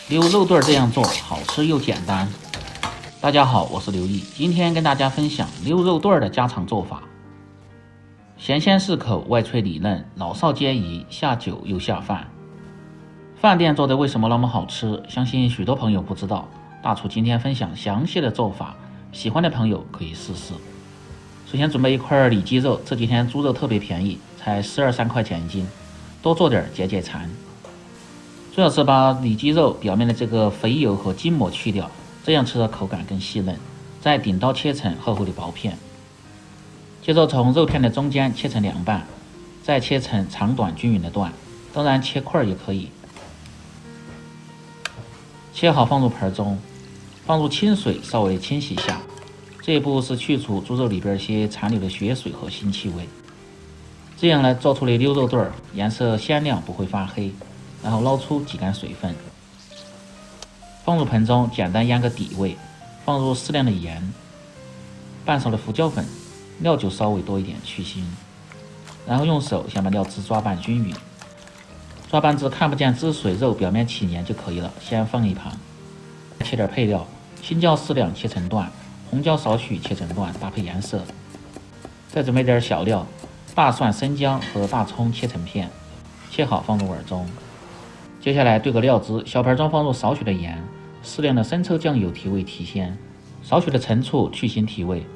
溜肉段这样做好吃又简单。大家好，我是刘毅，今天跟大家分享溜肉段的家常做法。咸鲜适口，外脆里嫩，老少皆宜，下酒又下饭。饭店做的为什么那么好吃？相信许多朋友不知道，大厨今天分享详细的做法，喜欢的朋友可以试试。首先准备一块里脊肉，这几天猪肉特别便宜，才12、13块钱一斤，多做点解解馋。最好是把里脊肉表面的这个肥油和筋膜去掉，这样吃的口感更细嫩。再顶刀切成厚厚的薄片，接着从肉片的中间切成2半，再切成长短均匀的段，当然切块也可以。切好放入盆中，放入清水稍微清洗一下，这一步是去除猪肉里边些残留的血水和腥气味。这样呢，做出的溜肉段颜色鲜亮，不会发黑。然后捞出挤干水分，放入盆中简单腌个底味，放入适量的盐，半勺的胡椒粉，料酒稍微多一点去腥，然后用手先把料汁抓拌均匀，抓拌至看不见汁水，肉表面起黏就可以了，先放一旁。切点配料，青椒适量切成段，红椒少许切成段，搭配颜色。再准备点小料，大蒜、生姜和大葱切成片，切好放入碗中。接下来兑个料汁，小盆中放入少许的盐，适量的生抽酱油提味提鲜，少许的陈醋去腥提味，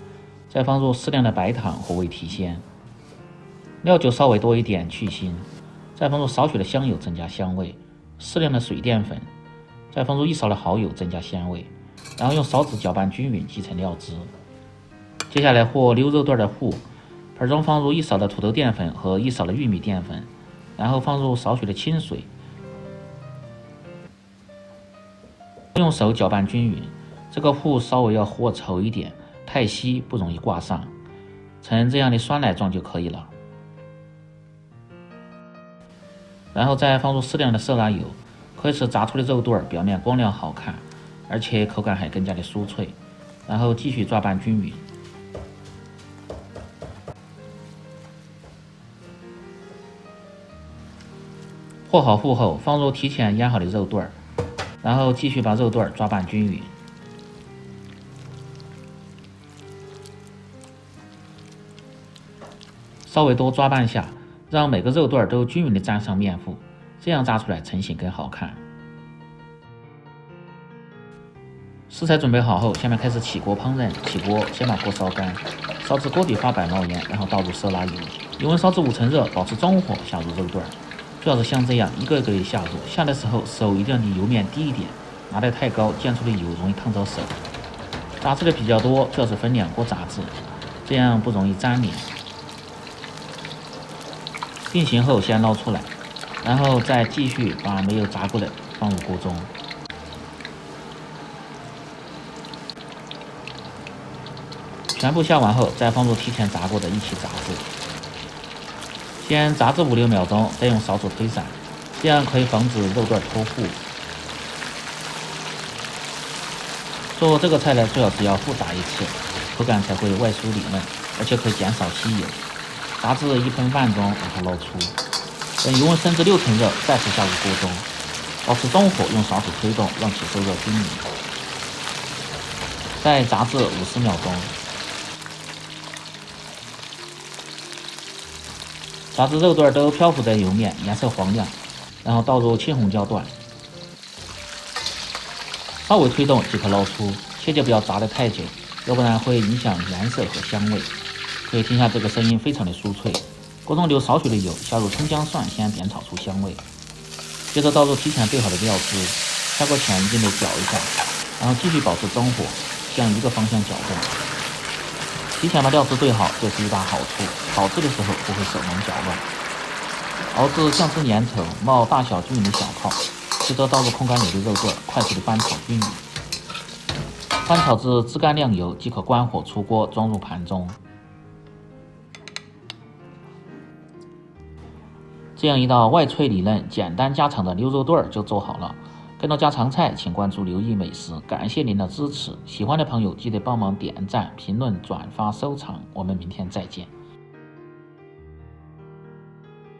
再放入适量的白糖和味提鲜，料酒稍微多一点去腥，再放入少许的香油增加香味，适量的水淀粉，再放入1勺的蚝油增加鲜味，然后用勺子搅拌均匀挤成料汁。接下来和溜肉段的糊，盆中放入1勺的土豆淀粉和1勺的玉米淀粉，然后放入少许的清水，用手搅拌均匀，这个糊稍微要和稠一点，太稀不容易挂上，成这样的酸奶状就可以了。然后再放入适量的色拉油，可以使炸出的肉段表面光亮好看，而且口感还更加的酥脆。然后继续抓拌均匀。和好糊后，放入提前腌好的肉段，然后继续把肉段抓拌均匀。稍微多抓拌下，让每个肉段都均匀的沾上面糊，这样炸出来成型更好看。食材准备好后，下面开始起锅烹饪。起锅先把锅烧干，烧至锅底发白冒烟，然后倒入色拉油，油温烧至5成热，保持中火下入肉段。最好是像这样一个一个的下入，下的时候手一定要离油面低一点，拿得太高溅出的油容易烫着手。炸制的比较多，最好是分2锅炸制，这样不容易粘连。定型后先捞出来，然后再继续把没有炸过的放入锅中。全部下完后，再放入提前炸过的一起炸制。先炸至5、6秒钟，再用勺子推散，这样可以防止肉段脱糊。做这个菜呢，最好是要复炸一次，口感才会外酥里嫩，而且可以减少吸油。炸至1分半钟，然后捞出。等油温升至6成热，再次下入锅中，保持中火，用勺子推动，让其受热均匀。再炸至50秒钟。炸至肉段都漂浮在油面，颜色黄亮，然后倒入青红椒段，稍微推动即可捞出，切记不要炸得太久，要不然会影响颜色和香味。可以听下这个声音非常的酥脆。锅中留少许的油，下入葱姜蒜，先煸炒出香味，接着倒入提前备好的料汁，下锅前一定得搅一下，然后继续保持中火，向一个方向搅动。提前把料汁兑好，这是一大好处，炒制的时候不会手忙脚乱。熬至酱汁粘稠，冒大小均匀的小泡，接着倒入空干有的肉段，快速的翻炒均匀。翻炒至汁干亮油即可关火出锅，装入盘中。这样一道外脆里嫩、简单家常的溜肉段就做好了。更多家常菜，请关注刘毅美食。感谢您的支持，喜欢的朋友记得帮忙点赞、评论、转发、收藏。我们明天再见。